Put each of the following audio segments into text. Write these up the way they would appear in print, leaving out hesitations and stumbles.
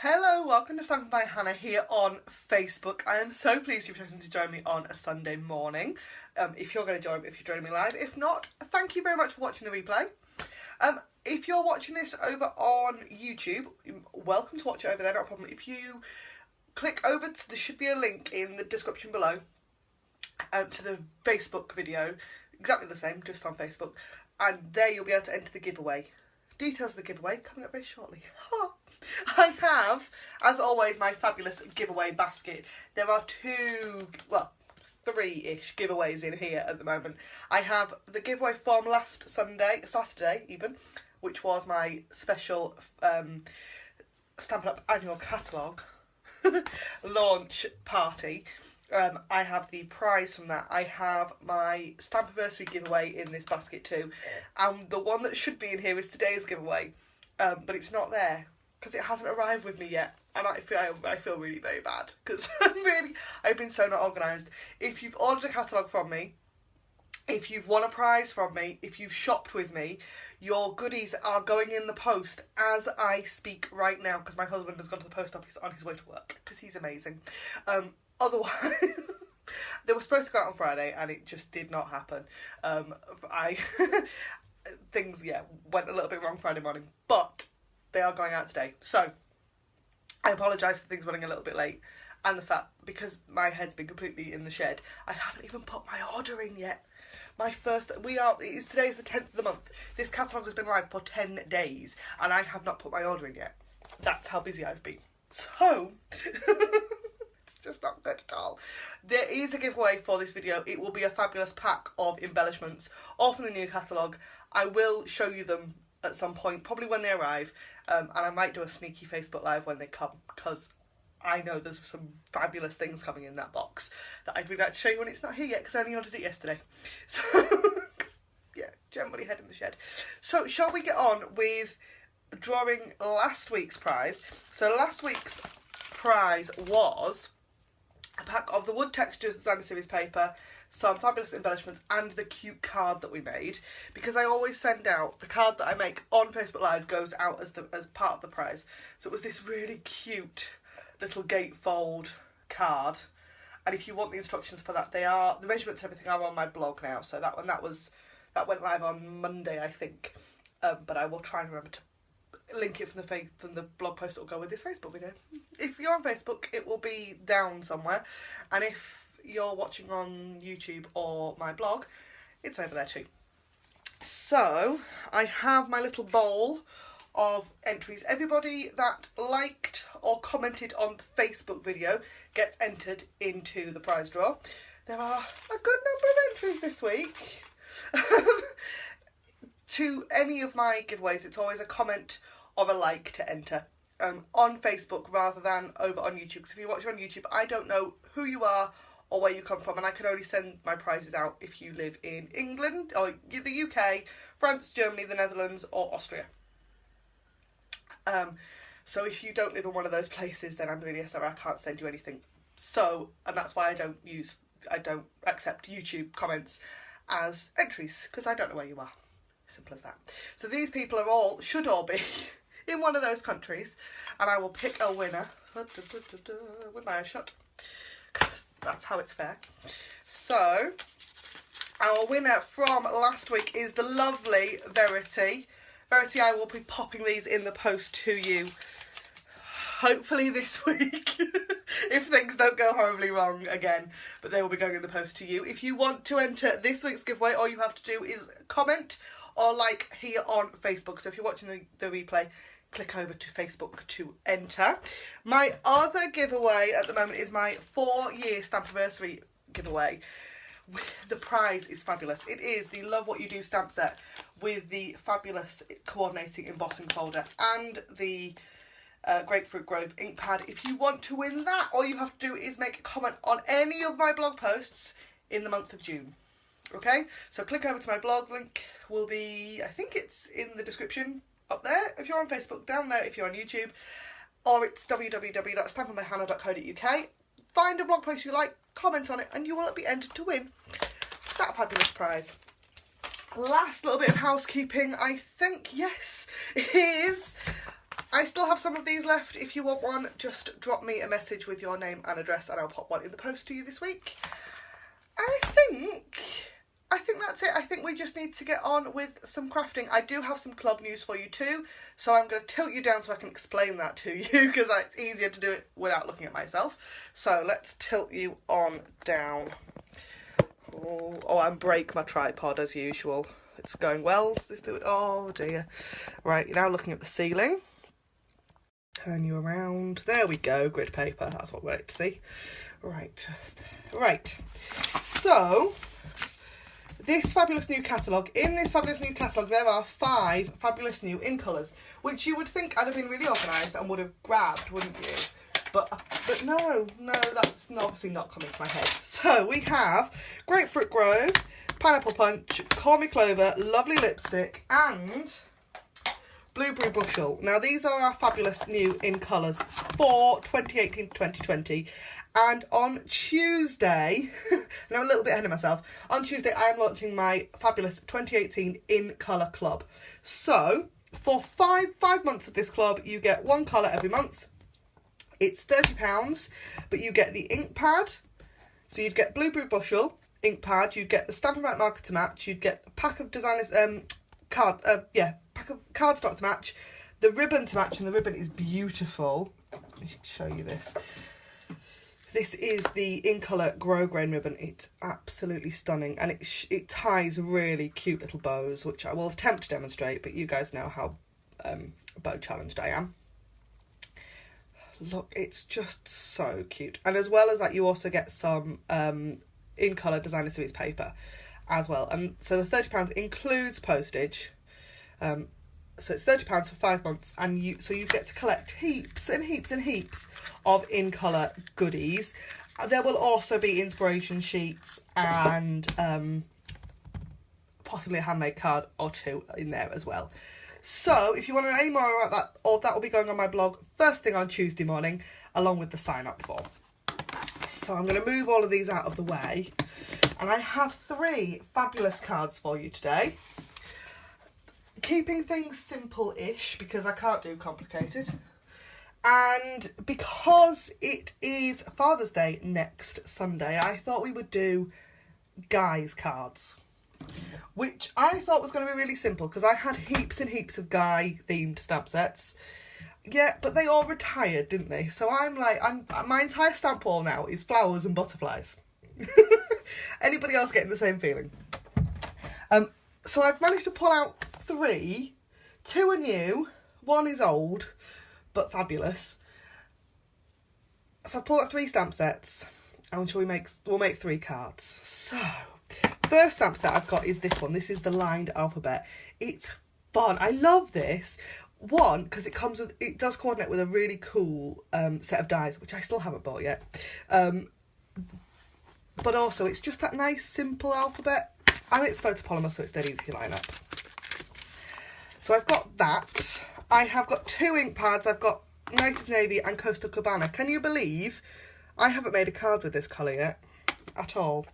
Hello, welcome to Stampin' by Hannah here on Facebook. I am so pleased you've chosen to join me on a Sunday morning. If you're joining me live. If not, thank you very much for watching the replay. If you're watching this over on YouTube, welcome to watch it over there, not a problem. If you click over to, there should be a link in the description below to the Facebook video, exactly the same, just on Facebook, and there you'll be able to enter the giveaway. Details of the giveaway coming up very shortly. I have, as always, my fabulous giveaway basket. There are three-ish giveaways in here at the moment. I have the giveaway from last Saturday even, which was my special Stampin' Up annual catalogue launch party. I have the prize from that. I have my Stampiversary giveaway in this basket too. And the one that should be in here is today's giveaway. But it's not there because it hasn't arrived with me yet. And I feel really very bad because I've been so not organised. If you've ordered a catalogue from me, if you've won a prize from me, if you've shopped with me, your goodies are going in the post as I speak right now because my husband has gone to the post office on his way to work because he's amazing. Otherwise, they were supposed to go out on Friday and it just did not happen. Things went a little bit wrong Friday morning, but they are going out today. So I apologise for things running a little bit late and the fact because my head's been completely in the shed. I haven't even put my order in yet. Today's the 10th of the month. This catalogue has been live for 10 days and I have not put my order in yet. That's how busy I've been. So just not good at all. There is a giveaway for this video. It will be a fabulous pack of embellishments, all from the new catalogue. I will show you them at some point, probably when they arrive, and I might do a sneaky Facebook Live when they come, because I know there's some fabulous things coming in that box that I'd really like to show you when it's not here yet, because I only ordered it yesterday. So, generally head in the shed. So, shall we get on with drawing last week's prize? So, last week's prize was a pack of the Wood Textures Designer Series paper, some fabulous embellishments and the cute card that we made, because I always send out the card that I make on Facebook Live goes out as part of the prize. So it was this really cute little gatefold card, and if you want the instructions for that, the measurements and everything are on my blog now. So that went live on Monday, I think, but I will try and remember to link it from the blog post that will go with this Facebook video. If you're on Facebook, it will be down somewhere, and if you're watching on YouTube or my blog, it's over there too. So I have my little bowl of entries. Everybody that liked or commented on the Facebook video gets entered into the prize draw. There are a good number of entries this week. To any of my giveaways, it's always a comment or a like to enter on Facebook rather than over on YouTube. Because if you watch on YouTube, I don't know who you are or where you come from, and I can only send my prizes out if you live in England or the UK, France, Germany, the Netherlands, or Austria. So if you don't live in one of those places, then I'm really sorry, I can't send you anything. So, and that's why I don't accept YouTube comments as entries, because I don't know where you are. Simple as that. So these people should all be in one of those countries, and I will pick a winner with my eyes shut, because that's how it's fair. So our winner from last week is the lovely Verity. Verity, I will be popping these in the post to you hopefully this week if things don't go horribly wrong again, but they will be going in the post to you. If you want to enter this week's giveaway, all you have to do is comment or like here on Facebook. So if you're watching the replay, click over to Facebook to enter. My other giveaway at the moment is my 4-year Stampiversary giveaway. The prize is fabulous. It is the Love What You Do stamp set with the fabulous coordinating embossing folder and the Grapefruit Grove ink pad. If you want to win that, all you have to do is make a comment on any of my blog posts in the month of June. Okay, so click over to my blog. Link will be, I think it's in the description up there if you're on Facebook, down there if you're on YouTube, or it's www.stampinbyhannah.co.uk. Find a blog post you like, comment on it, and you will be entered to win that fabulous prize. Last little bit of housekeeping, I think, yes, is I still have some of these left. If you want one, just drop me a message with your name and address and I'll pop one in the post to you this week. And I think that's it. I think we just need to get on with some crafting. I do have some club news for you too, so I'm going to tilt you down so I can explain that to you, because it's easier to do it without looking at myself. So let's tilt you on down. Oh, and break my tripod as usual. It's going well. Oh dear. Right, you're now looking at the ceiling. Turn you around. There we go, grid paper. That's what we like to see. Right. So, this fabulous new catalogue. In this fabulous new catalogue, there are 5 fabulous new in colours, which you would think I'd have been really organised and would have grabbed, wouldn't you? But no, that's obviously not coming to my head. So, we have Grapefruit Grove, Pineapple Punch, Call Me Clover, Lovely Lipstick, and Blueberry Bushel. Now, these are our fabulous new in colours for 2018 to 2020. And on Tuesday, now I'm a little bit ahead of myself, on Tuesday I am launching my fabulous 2018 in colour club. So, for five months of this club, you get 1 colour every month. It's £30, but you get the ink pad. So you'd get Blueberry Bushel ink pad, you'd get the Stampin' Up marker to match, you'd get a pack of designers, pack of cardstock to match, the ribbon to match, and the ribbon is beautiful. Let me show you this. This is the in colour grosgrain ribbon. It's absolutely stunning, and it ties really cute little bows, which I will attempt to demonstrate, but you guys know how bow challenged I am. Look, it's just so cute. And as well as that, you also get some in colour designer series paper as well. And so the £30 includes postage. So it's £30 for 5 months, and you get to collect heaps and heaps and heaps of in colour goodies. There will also be inspiration sheets and possibly a handmade card or 2 in there as well. So if you want to know any more about that, or that will be going on my blog first thing on Tuesday morning, along with the sign up form. So I'm going to move all of these out of the way, and I have 3 fabulous cards for you today. Keeping things simple-ish, because I can't do complicated. And because it is Father's Day next Sunday, I thought we would do guys' cards, which I thought was going to be really simple, because I had heaps and heaps of guy-themed stamp sets. Yeah, but they all retired, didn't they? So my entire stamp wall now is flowers and butterflies. Anybody else getting the same feeling? So I've managed to pull out 3. 2 are new, 1 is old, but fabulous. So I pulled out 3 stamp sets, and we'll make 3 cards. So, first stamp set I've got is this one. This is the lined alphabet. It's fun. I love this. 1, because it does coordinate with a really cool set of dies, which I still haven't bought yet. But also, it's just that nice, simple alphabet. And it's photopolymer, so it's dead easy to line up. So I've got that. I have got 2 ink pads. I've got Night of Navy and Coastal Cabana. Can you believe I haven't made a card with this colour yet? At all.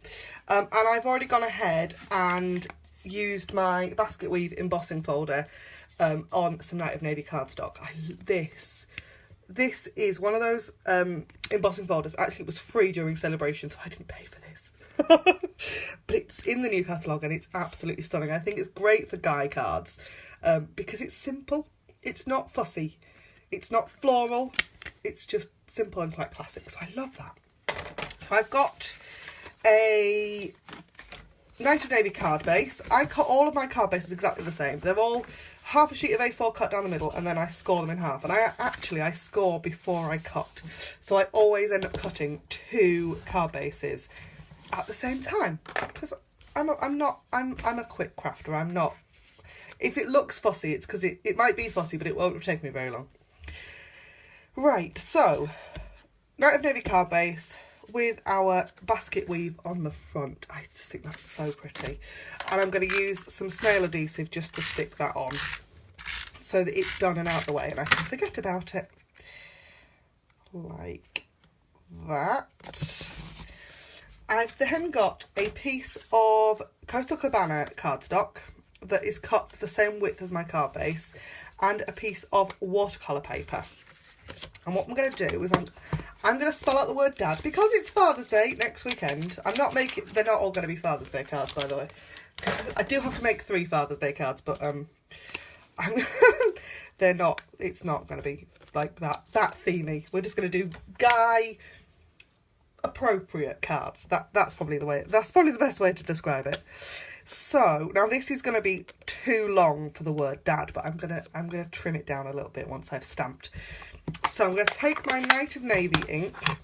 And I've already gone ahead and used my basket weave embossing folder on some Night of Navy cardstock. This is one of those embossing folders. Actually, it was free during Sale-a-bration, so I didn't pay for this. But it's in the new catalogue, and it's absolutely stunning. I think it's great for guy cards because it's simple. It's not fussy. It's not floral. It's just simple and quite classic. So I love that. I've got a Night of Navy card base. I cut all of my card bases exactly the same. They're all half a sheet of A4 cut down the middle, and then I score them in half. And I score before I cut. So I always end up cutting 2 card bases at the same time, because I'm a quick crafter. I'm not. If it looks fussy, it's because it might be fussy, but it won't take me very long. Right, so Night of Navy card base with our basket weave on the front. I just think that's so pretty. And I'm going to use some snail adhesive just to stick that on, so that it's done and out the way and I can forget about it. Like that. I've then got a piece of Coastal Cabana cardstock that is cut the same width as my card base, and a piece of watercolour paper. And what I'm going to do is I'm going to spell out the word Dad, because it's Father's Day next weekend. They're not all going to be Father's Day cards, by the way. I do have to make 3 Father's Day cards, but they're not. It's not going to be like that themey. We're just going to do guy appropriate cards. That's probably the way. That's probably the best way to describe it. So now this is going to be too long for the word Dad, but I'm gonna trim it down a little bit once I've stamped. So I'm going to take my Night of Navy ink. I'm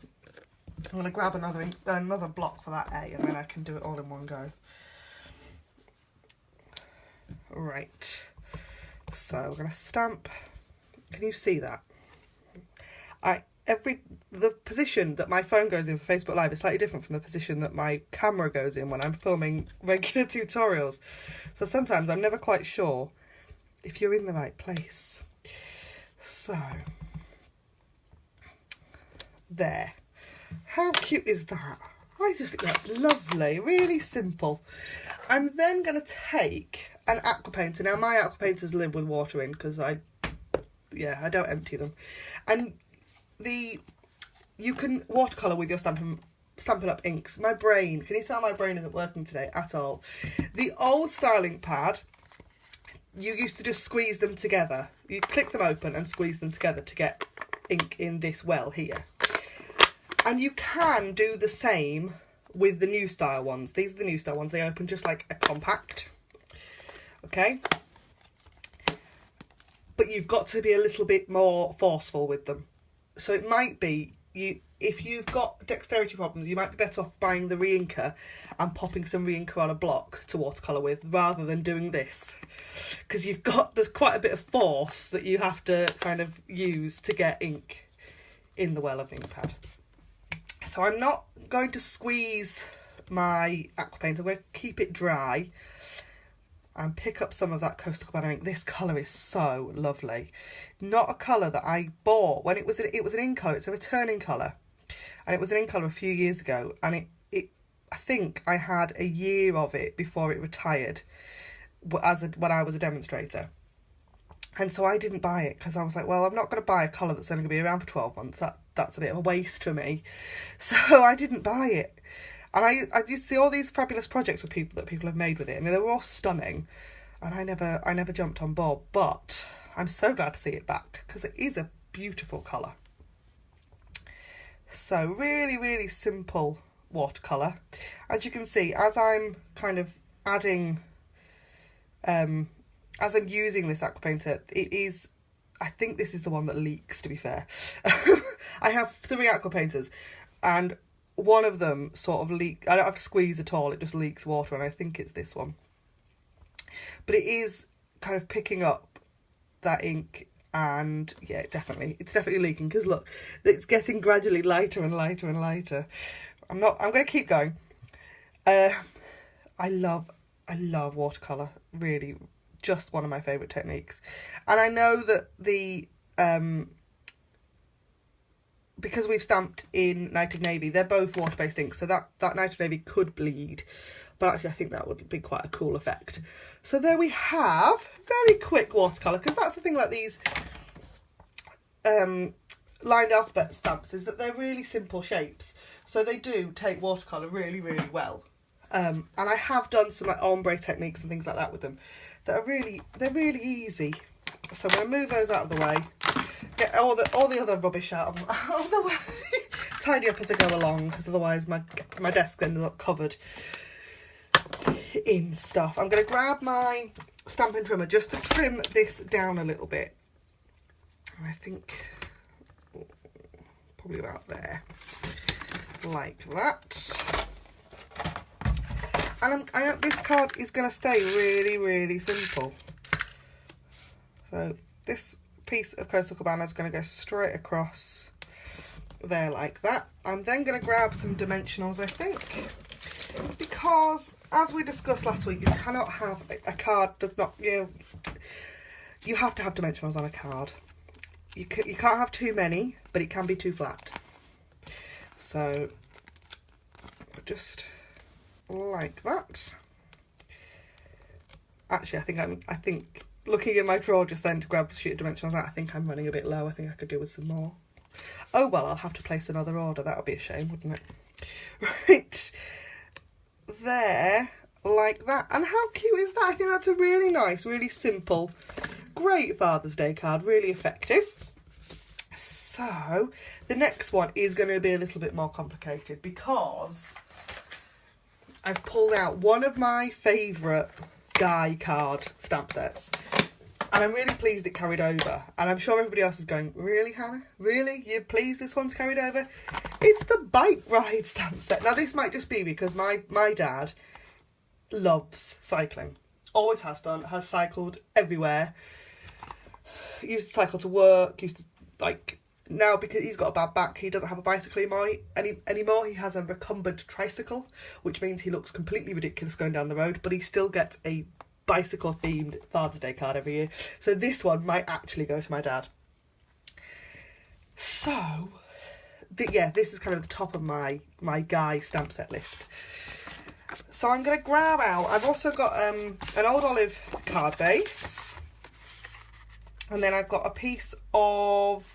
going to grab another block for that A, and then I can do it all in one go. Right. So we're going to stamp. Can you see that? The position that my phone goes in for Facebook Live is slightly different from the position that my camera goes in when I'm filming regular tutorials. So sometimes I'm never quite sure if you're in the right place. So, there. How cute is that? I just think that's lovely, really simple. I'm then going to take an aqua painter. Now my aqua painters live with water in because I don't empty them. And you can watercolour with your Stampin' Up inks. Can you tell my brain isn't working today at all? The old styling pad, you used to just squeeze them together. You click them open and squeeze them together to get ink in this well here. And you can do the same with the new style ones. These are the new style ones. They open just like a compact. Okay? But you've got to be a little bit more forceful with them. So it might be, if you've got dexterity problems, you might be better off buying the re-inker and popping some re-inker on a block to watercolour with, rather than doing this. Because there's quite a bit of force that you have to kind of use to get ink in the well of the ink pad. So I'm not going to squeeze my aqua paint. I'm going to keep it dry and pick up some of that Coastal Cabana ink. This colour is so lovely. Not a colour that I bought when it was an in colour. It's a returning colour, and it was an in colour a few years ago. And I think I had a year of it before it retired, when I was a demonstrator. And so I didn't buy it because I was like, well, I'm not going to buy a colour that's only going to be around for 12 months. That's a bit of a waste for me. So I didn't buy it. And I used to see all these fabulous projects that people have made with it, and they were all stunning. And I never jumped on board, but I'm so glad to see it back because it is a beautiful colour. So really, really simple watercolour. As you can see, as I'm kind of adding, as I'm using this aqua painter, I think this is the one that leaks, to be fair. I have 3 aqua painters, and one of them sort of leaks. I don't have to squeeze at all, it just leaks water, and I think it's this one. But it is kind of picking up that ink, and yeah, it's definitely leaking, because look, it's getting gradually lighter and lighter and lighter. I'm going to keep going. I love watercolour, really, just one of my favourite techniques. And I know that because we've stamped in Night of Navy, they're both water-based inks, so that Night of Navy could bleed, but actually I think that would be quite a cool effect. So there we have very quick watercolour, because that's the thing about these lined alphabet stamps, is that they're really simple shapes, so they do take watercolour really, really well. And I have done some like ombre techniques and things like that with them that are they're really easy. So I'm going to move those out of the way, get all the other rubbish out of the way, tidy up as I go along, because otherwise my desk ends up covered in stuff. I'm going to grab my stamping trimmer just to trim this down a little bit. I think probably about there, like that. And this card is going to stay really, really simple. So this piece of Coastal Cabana is going to go straight across there like that. I'm then going to grab some dimensionals, I think, because as we discussed last week, you cannot have a card does not, you have to have dimensionals on a card. You can't have too many, but it can be too flat. So just like that. Actually, I think looking in my drawer just then to grab a sheet of dimension, I was like, I think I'm running a bit low. I think I could do with some more. Oh well, I'll have to place another order. That would be a shame, wouldn't it? Right. There. Like that. And how cute is that? I think that's a really nice, really simple, great Father's Day card. Really effective. So, the next one is going to be a little bit more complicated because I've pulled out one of my favourite Guy card stamp sets. And I'm really pleased it carried over. And I'm sure everybody else is going, really, Hannah? Really? You're pleased this one's carried over? It's the Bike Ride stamp set. Now, this might just be because my dad loves cycling. Always has done. Has cycled everywhere. Used to cycle to work. Used to, like... Now, because he's got a bad back, he doesn't have a bicycle anymore. He has a recumbent tricycle, which means he looks completely ridiculous going down the road, but he still gets a bicycle-themed Father's Day card every year. So this one might actually go to my dad. So, yeah, this is kind of the top of my Guy stamp set list. So I'm going to grab out, I've also got an old olive card base, and then I've got a piece of...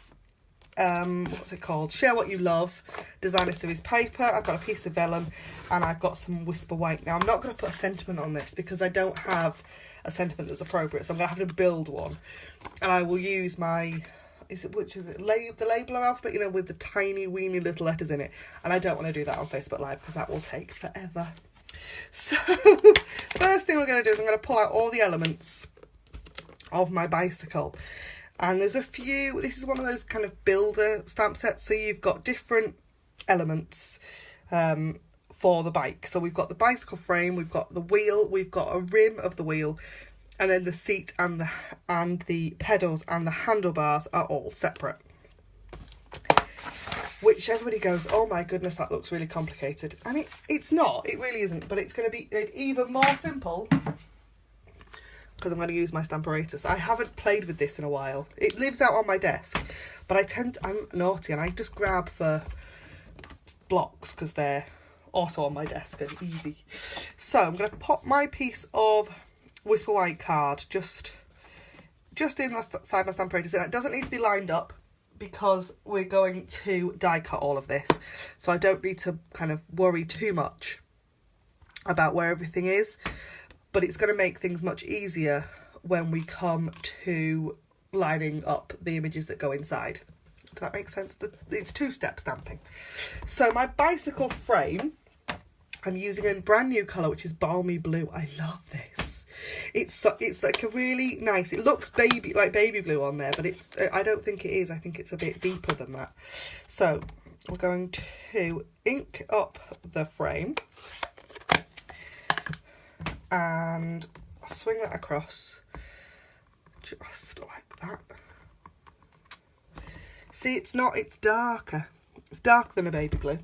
what's it called? Share What You Love designer series paper. I've got a piece of vellum and I've got some Whisper White. Now I'm not going to put a sentiment on this because I don't have a sentiment that's appropriate, so I'm going to have to build one, and I will use my the labeler alphabet, you know, with the tiny weeny little letters in it, and I don't want to do that on Facebook Live because that will take forever. So first thing we're going to do is I'm going to pull out all the elements of my bicycle. And there's a few, this is one of those kind of builder stamp sets, so you've got different elements for the bike. So we've got the bicycle frame, we've got the wheel, we've got a rim of the wheel, and then the seat and the pedals and the handlebars are all separate. Which everybody goes, oh my goodness, that looks really complicated. And it's not, it really isn't, but it's going to be even more simple because I'm going to use my Stamparatus. I haven't played with this in a while. It lives out on my desk, but I'm naughty and I just grab for blocks because they're also on my desk and easy. So I'm going to pop my piece of Whisper White card just inside my Stamparatus, and it doesn't need to be lined up because we're going to die cut all of this. So I don't need to kind of worry too much about where everything is. But it's going to make things much easier when we come to lining up the images that go inside. Does that make sense? It's two-step stamping. So my bicycle frame, I'm using a brand new colour, which is Balmy Blue. I love this. It's like a really nice, it looks like baby blue on there, but I don't think it is. I think it's a bit deeper than that. So we're going to ink up the frame. And swing that across, just like that. See, it's darker. It's darker than a baby blue.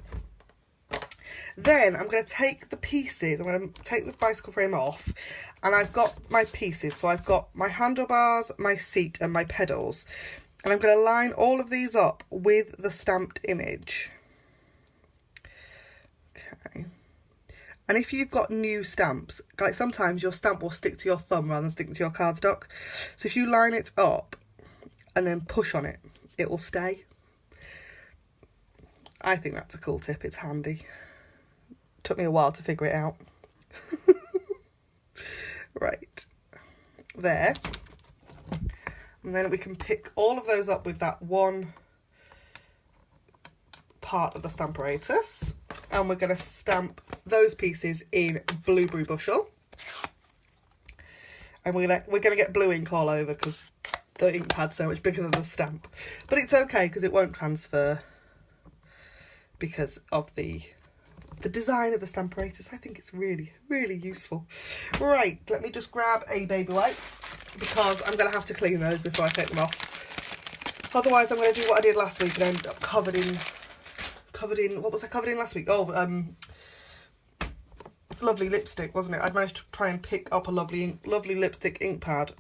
Then I'm going to take the pieces, I'm going to take the bicycle frame off, and I've got my pieces. So I've got my handlebars, my seat, and my pedals. And I'm going to line all of these up with the stamped image. Okay. And if you've got new stamps, like sometimes your stamp will stick to your thumb rather than sticking to your cardstock. So if you line it up and then push on it, it will stay. I think that's a cool tip. It's handy. Took me a while to figure it out. Right. There. And then we can pick all of those up with that one part of the Stamparatus. And we're going to stamp those pieces in Blueberry Bushel, and we're gonna get blue ink all over because the ink pad's so much bigger than the stamp, but it's okay because it won't transfer because of the design of the Stamparatus. I think it's really, really useful. Right, let me just grab a baby wipe because I'm gonna have to clean those before I take them off. Otherwise, I'm gonna do what I did last week and end up covered in. What was I covered in last week? Oh, lovely lipstick, wasn't it? I'd managed to try and pick up a lovely lipstick ink pad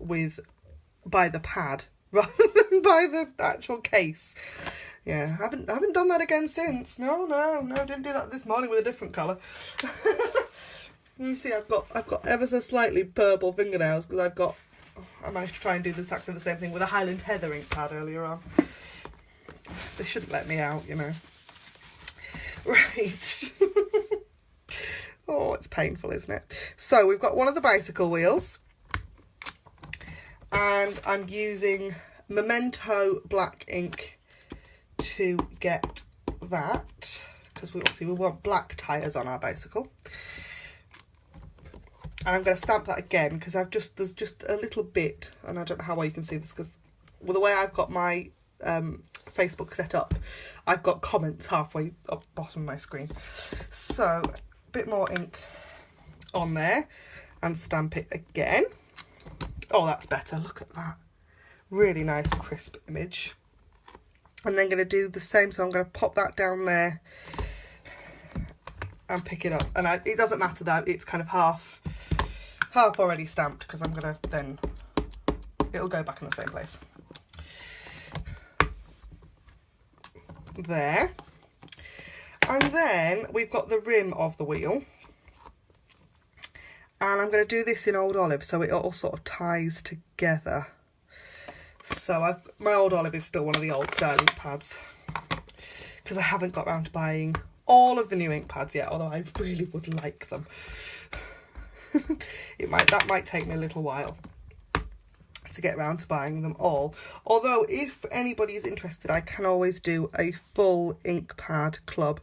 by the pad rather than by the actual case. Yeah, I haven't done that again since. No, didn't do that this morning with a different colour. You see, I've got ever so slightly purple fingernails because I've got I managed to try and do exactly the same thing with a Highland Heather ink pad earlier on. They shouldn't let me out, you know. Right. Oh, it's painful, isn't it? So we've got one of the bicycle wheels. And I'm using Memento black ink to get that, because we want black tyres on our bicycle. And I'm going to stamp that again because there's just a little bit, and I don't know how well you can see this because with the way I've got my Facebook set up, I've got comments halfway up bottom of my screen. So a bit more ink on there and stamp it again. Oh, that's better. Look at that. Really nice crisp image. And then going to do the same, so I'm going to pop that down there and pick it up. And it doesn't matter that it's kind of half already stamped because I'm going to then, it'll go back in the same place. There. And then we've got the rim of the wheel. And I'm going to do this in Old Olive so it all sort of ties together. So my Old Olive is still one of the old style ink pads because I haven't got around to buying all of the new ink pads yet, although I really would like them. That might take me a little while to get around to buying them all. Although if anybody is interested, I can always do a full ink pad club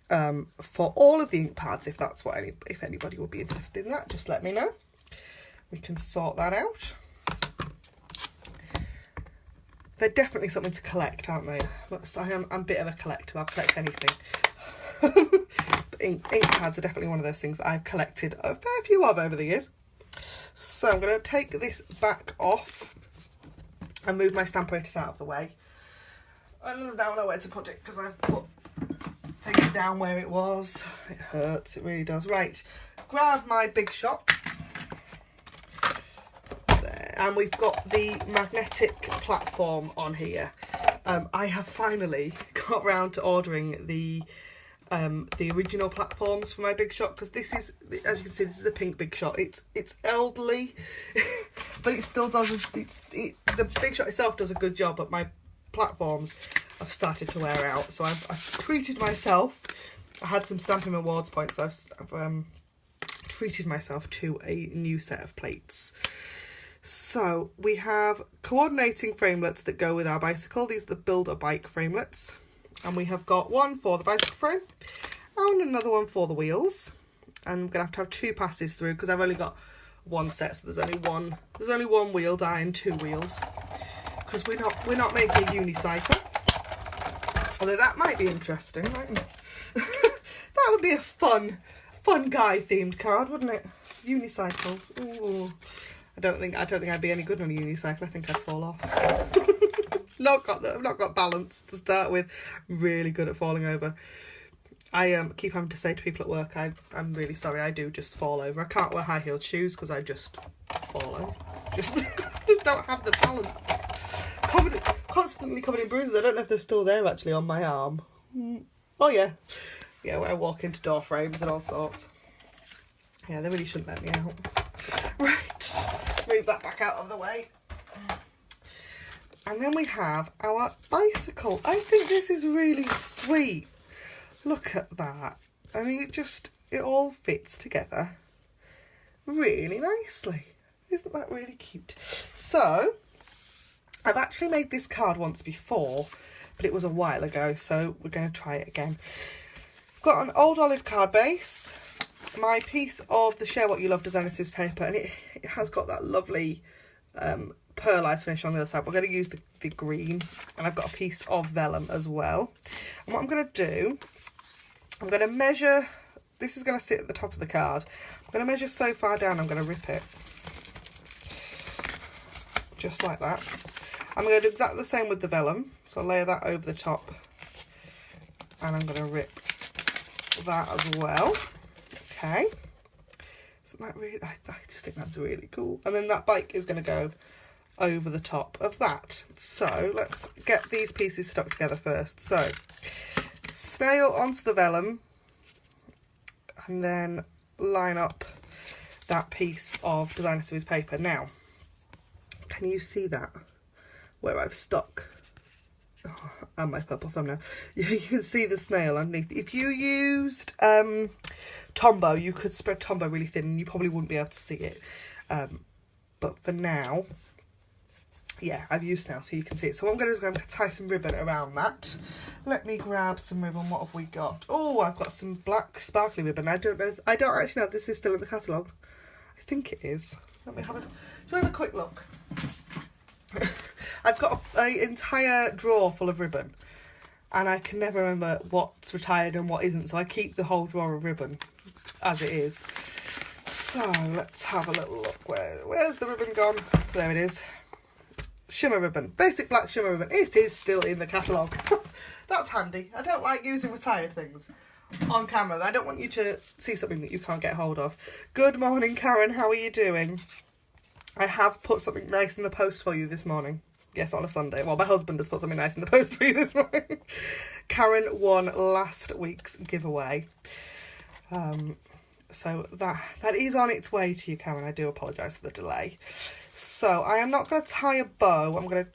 for all of the ink pads if that's what if anybody would be interested in that. Just let me know. We can sort that out. They're definitely something to collect, aren't they? I'm a bit of a collector. I'll collect anything. Ink pads are definitely one of those things that I've collected a fair few of over the years. So I'm going to take this back off and move my Stamparatus out of the way. And there's now nowhere to put it because I've put things down where it was. It hurts, it really does. Right, grab my Big Shot. And we've got the magnetic platform on here. I have finally got round to ordering the original platforms for my Big Shot because this is, as you can see, this is a pink Big Shot. It's elderly, but it still does. The Big Shot itself does a good job, but my platforms have started to wear out. So I've treated myself. I had some Stampin' Awards points. So I've treated myself to a new set of plates. So we have coordinating framelets that go with our bicycle. These are the Builder Bike framelets. And we have got one for the bicycle frame and another one for the wheels. And I'm going to have two passes through because I've only got one set. So there's only one wheel die and two wheels. Because we're not making a unicycle. Although that might be interesting, mightn't it? That would be a fun guy themed card, wouldn't it? Unicycles. Ooh. I don't think I'd be any good on a unicycle. I think I'd fall off. I've not got balance to start with. I'm really good at falling over. I keep having to say to people at work, I'm really sorry, I do just fall over. I can't wear high-heeled shoes because I just fall over. Just don't have the balance. Constantly covered in bruises. I don't know if they're still there actually on my arm. Oh yeah. Yeah, when I walk into door frames and all sorts. Yeah, they really shouldn't let me out. Right, move that back out of the way. And then we have our bicycle. I think this is really sweet. Look at that. I mean, it all fits together really nicely. Isn't that really cute? So, I've actually made this card once before, but it was a while ago, so we're going to try it again. I've got an Old Olive card base, my piece of the Share What You Love designer scissors paper, and it has got that lovely pearlized finish on the other side. We're going to use the green, and I've got a piece of vellum as well. And what I'm going to do, I'm going to measure, this is going to sit at the top of the card. I'm going to measure so far down, I'm going to rip it. Just like that. I'm going to do exactly the same with the vellum. So I'll layer that over the top. And I'm going to rip that as well. Okay. Isn't that really, I just think that's really cool. And then that bike is going to go over the top of that. So let's get these pieces stuck together first. So snail onto the vellum and then line up that piece of designer scissors paper. Now Can you see that? Where I've stuck, oh, and my purple thumbnail. You can see the snail underneath. If you used Tombow, you could spread Tombow really thin and you probably wouldn't be able to see it. But for now, yeah, I've used snail so you can see it. So what I'm going to do is I'm going to tie some ribbon around that. Let me grab some ribbon. What have we got? Oh, I've got some black sparkly ribbon. I don't actually know if this is still in the catalogue. I think it is. Let me have a quick look. I've got an entire drawer full of ribbon and I can never remember what's retired and what isn't, so I keep the whole drawer of ribbon as it is. So let's have a little look. Where's the ribbon gone? There it is. Shimmer ribbon, basic black shimmer ribbon. It is still in the catalogue. That's handy. I don't like using retired things on camera. I don't want you to see something that you can't get hold of. Good morning, Karen. How are you doing? I have put something nice in the post for you this morning. Yes, on a Sunday. Well, my husband has put something nice in the post for you this morning. Karen won last week's giveaway. So that is on its way to you, Karen. I do apologise for the delay. So I am not going to tie a bow. I'm going to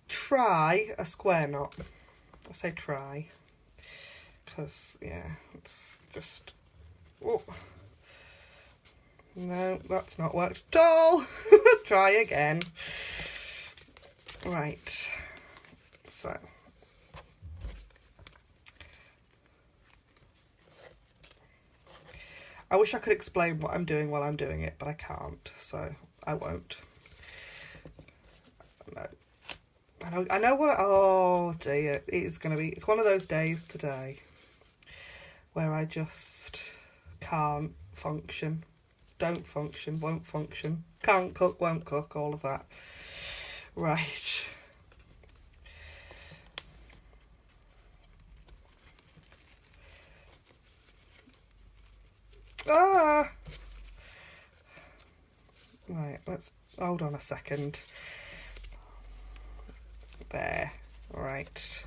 try a square knot. I say try because, yeah, it's just... Oh. No, that's not worked at all. Try again. Right. So. I wish I could explain what I'm doing while I'm doing it, but I can't, so I won't. No. I know what... Oh, dear. It's one of those days today where I just can't function. Don't function, won't function, can't cook, won't cook, all of that. Right. Ah! Right, let's hold on a second. There. Right.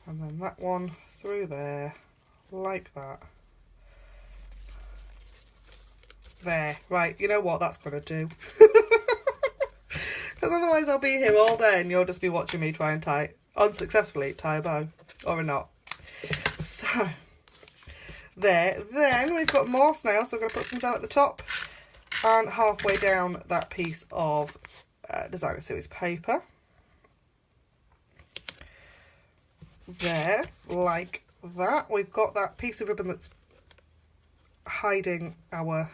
And then that one through there, like that. There. Right, you know what that's going to do. Because otherwise I'll be here all day and you'll just be watching me try and unsuccessfully tie a bow. Or a knot. So, there. Then we've got more snails, so I'm going to put some down at the top. And halfway down that piece of designer series paper. There, like that. We've got that piece of ribbon that's hiding our...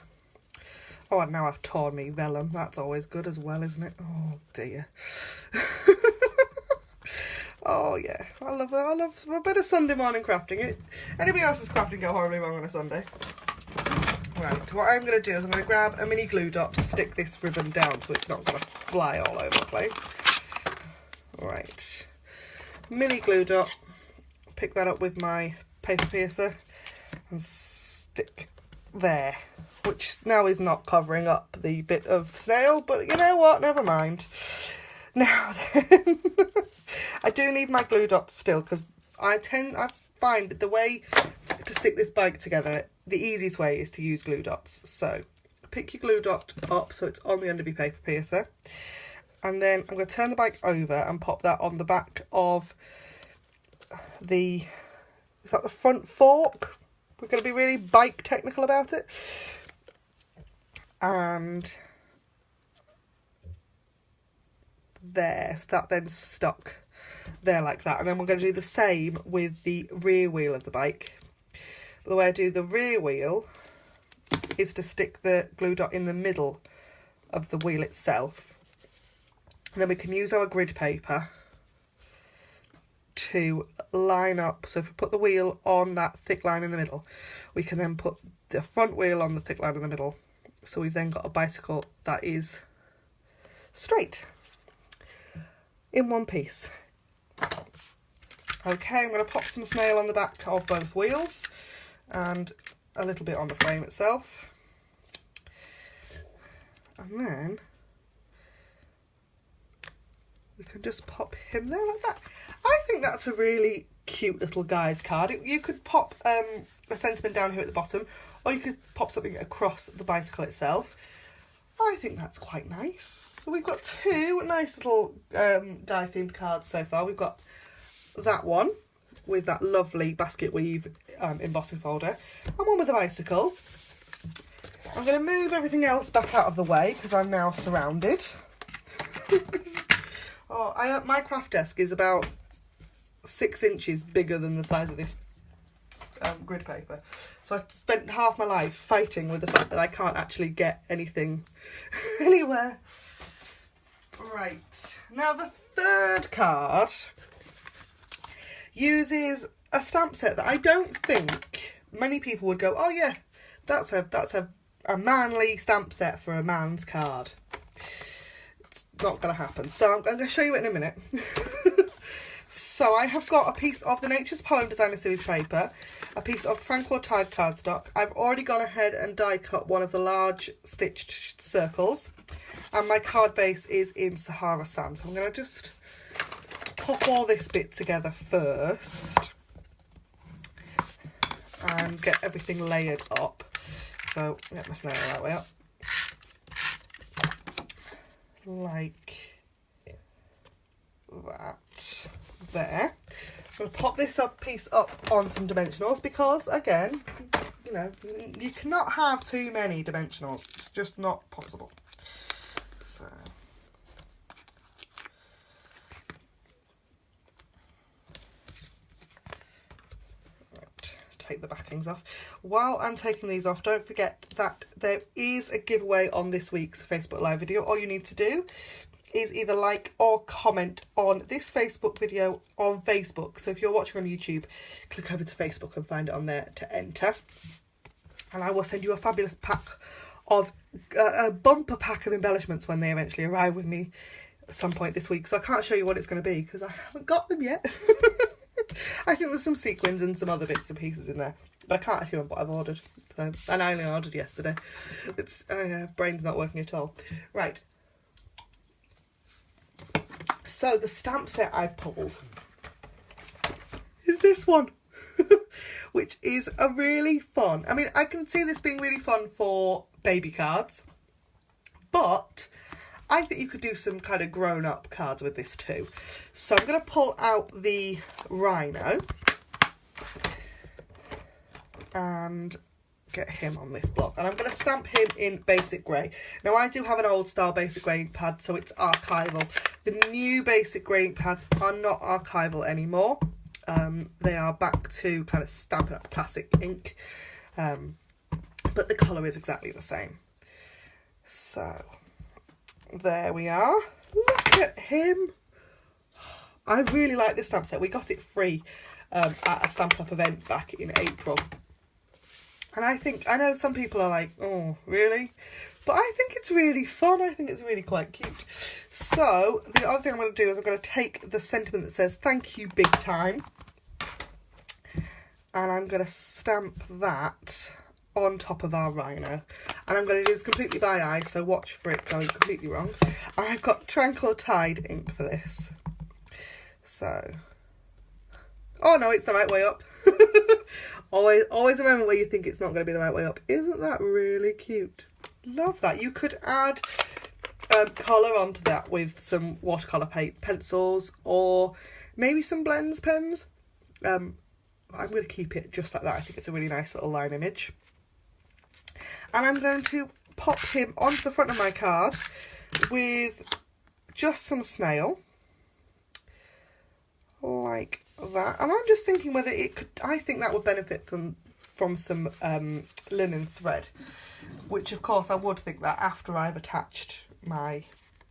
Oh, and now I've torn me vellum. That's always good as well, isn't it? Oh, dear. Oh, yeah. I love a bit of Sunday morning crafting. Anybody else's crafting go horribly wrong on a Sunday? Right, what I'm going to do is I'm going to grab a mini glue dot to stick this ribbon down so it's not going to fly all over the place. Right. Mini glue dot. Pick that up with my paper piercer and stick there, which now is not covering up the bit of snail, but you know what, never mind. Now then, I do need my glue dots still, because I find the way to stick this bike together, the easiest way is to use glue dots. So pick your glue dot up so it's on the end of your paper piercer, and then I'm going to turn the bike over and pop that on the back of the, is that the front fork? We're going to be really bike technical about it. And there, so that then stuck there like that. And then we're going to do the same with the rear wheel of the bike. But the way I do the rear wheel is to stick the glue dot in the middle of the wheel itself. And then we can use our grid paper to line up. So if we put the wheel on that thick line in the middle, we can then put the front wheel on the thick line in the middle. So we've then got a bicycle that is straight in one piece. Okay, I'm going to pop some snail on the back of both wheels and a little bit on the frame itself. And then we can just pop him there like that. I think that's a really cute little guy's card. You could pop a sentiment down here at the bottom, or you could pop something across the bicycle itself. I think that's quite nice. So we've got two nice little die themed cards so far. We've got that one with that lovely basket weave embossing folder, and one with a bicycle. I'm going to move everything else back out of the way because I'm now surrounded. My craft desk is about 6 inches bigger than the size of this grid paper. So I spent half my life fighting with the fact that I can't actually get anything anywhere. Right, now the third card uses a stamp set that I don't think many people would go, oh yeah, that's a manly stamp set for a man's card. It's not going to happen. So I'm going to show you it in a minute. So I have got a piece of the Nature's Poem Designer Series paper, a piece of Tranquil Tide cardstock. I've already gone ahead and die cut one of the large stitched circles, and my card base is in Sahara Sand. So I'm going to just pop all this bit together first and get everything layered up. So get my snail that way up, like that. There. I'm going to pop this piece up on some dimensionals because, again, you know, you cannot have too many dimensionals. It's just not possible. So take the backings off. While I'm taking these off, don't forget that there is a giveaway on this week's Facebook Live video. All you need to do is either like or comment on this Facebook video on Facebook. So if you're watching on YouTube, click over to Facebook and find it on there to enter. And I will send you a fabulous pack of, a bumper pack of embellishments when they eventually arrive with me at some point this week. So I can't show you what it's going to be because I haven't got them yet. I think there's some sequins and some other bits and pieces in there, but I can't actually remember what I've ordered. So, and I only ordered yesterday. It's brain's not working at all. Right. So the stamp set I've pulled is this one, which is a really fun. I mean, I can see this being really fun for baby cards, but I think you could do some kind of grown-up cards with this too. So I'm going to pull out the Rhino and get him on this block, and I'm going to stamp him in basic grey. Now I do have an old style basic grey ink pad, so it's archival. The new basic grey ink pads are not archival anymore. They are back to kind of Stampin' Up classic ink, but the colour is exactly the same. So there we are. Look at him. I really like this stamp set. We got it free at a Stampin' Up event back in April. And I know some people are like, oh, really? But I think it's really fun. I think it's really quite cute. So the other thing I'm going to do is I'm going to take the sentiment that says, thank you, big time. And I'm going to stamp that on top of our Rhino. And I'm going to do this completely by eye, so watch for it going completely wrong. And I've got Tranquil Tide ink for this. So, oh no, it's the right way up. always a moment where you think it's not going to be the right way up. Isn't that really cute? Love that. You could add colour onto that with some watercolour pencils or maybe some blends pens. I'm going to keep it just like that. I think it's a really nice little line image. And I'm going to pop him onto the front of my card with just some snail, like that. And I'm just thinking whether it could, I think that would benefit from some linen thread, which of course I would think that after I've attached my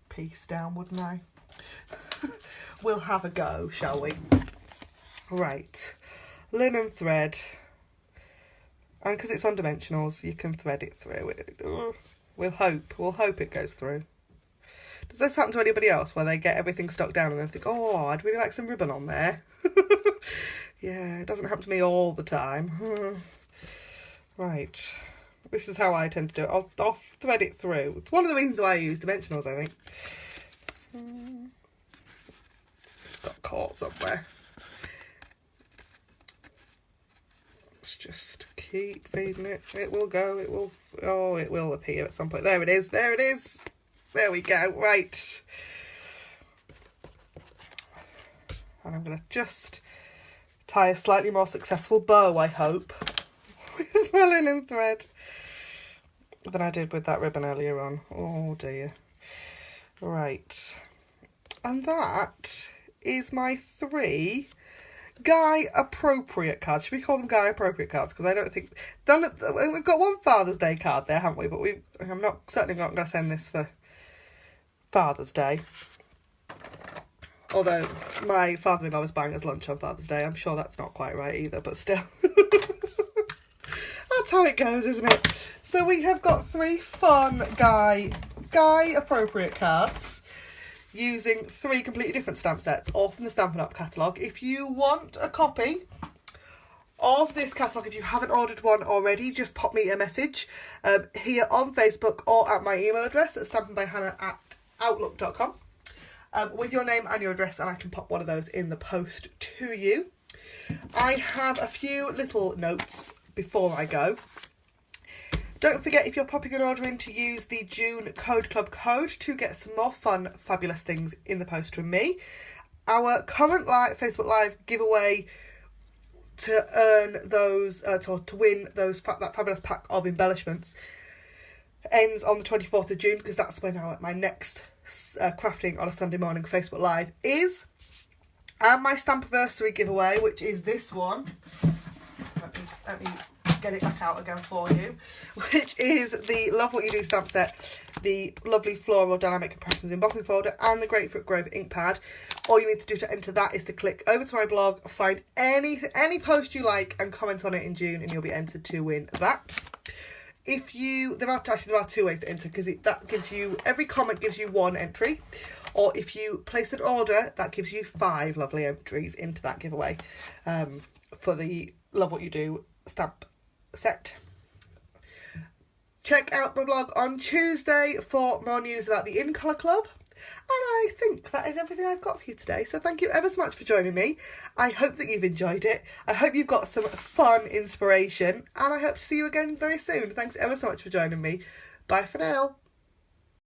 piece down, wouldn't I? We'll have a go, shall we? Right, linen thread. And because it's on dimensionals, you can thread it through. We'll hope it goes through. Does this happen to anybody else where they get everything stuck down and then think, oh, I'd really like some ribbon on there? Yeah, it doesn't happen to me all the time. Right, this is how I tend to do it. I'll thread it through. It's one of the reasons why I use dimensionals, I think. It's got caught somewhere. Let's just keep feeding it. It will go. It will. Oh, it will appear at some point. There it is. There it is. There we go. Right. And I'm going to just tie a slightly more successful bow, I hope, with my linen thread than I did with that ribbon earlier on. Oh dear. Right. And that is my 3 guy appropriate cards. Should we call them guy appropriate cards? Because I don't think... We've got one Father's Day card there, haven't we? But I'm certainly not going to send this for Father's Day. Although my father-in-law was buying us lunch on Father's Day. I'm sure that's not quite right either, but still. That's how it goes, isn't it? So we have got 3 fun guy appropriate cards using 3 completely different stamp sets, all from the Stampin' Up catalogue. If you want a copy of this catalogue, if you haven't ordered one already, just pop me a message here on Facebook or at my email address at StampinByHannah@outlook.com with your name and your address, and I can pop one of those in the post to you. I have a few little notes before I go. Don't forget, if you're popping an order in, to use the June Code Club code to get some more fun, fabulous things in the post from me. Our current Facebook Live giveaway to earn those, to win that fabulous pack of embellishments ends on the 24th of June, because that's when my next crafting on a Sunday morning Facebook Live is. And my Stampiversary giveaway, which is this one. Let me get it back out again for you, which is the Love What You Do stamp set, the lovely floral dynamic impressions embossing folder, and the Grapefruit Grove ink pad. All you need to do to enter that is to click over to my blog, find any post you like and comment on it in June, and you'll be entered to win that. There are 2 ways to enter, because that gives you, every comment gives you 1 entry, or if you place an order, that gives you 5 lovely entries into that giveaway for the Love What You Do stamp set. Check out my blog on Tuesday for more news about the In Colour Club. And I think that is everything I've got for you today. So thank you ever so much for joining me. I hope that you've enjoyed it. I hope you've got some fun inspiration. And I hope to see you again very soon. Thanks ever so much for joining me. Bye for now.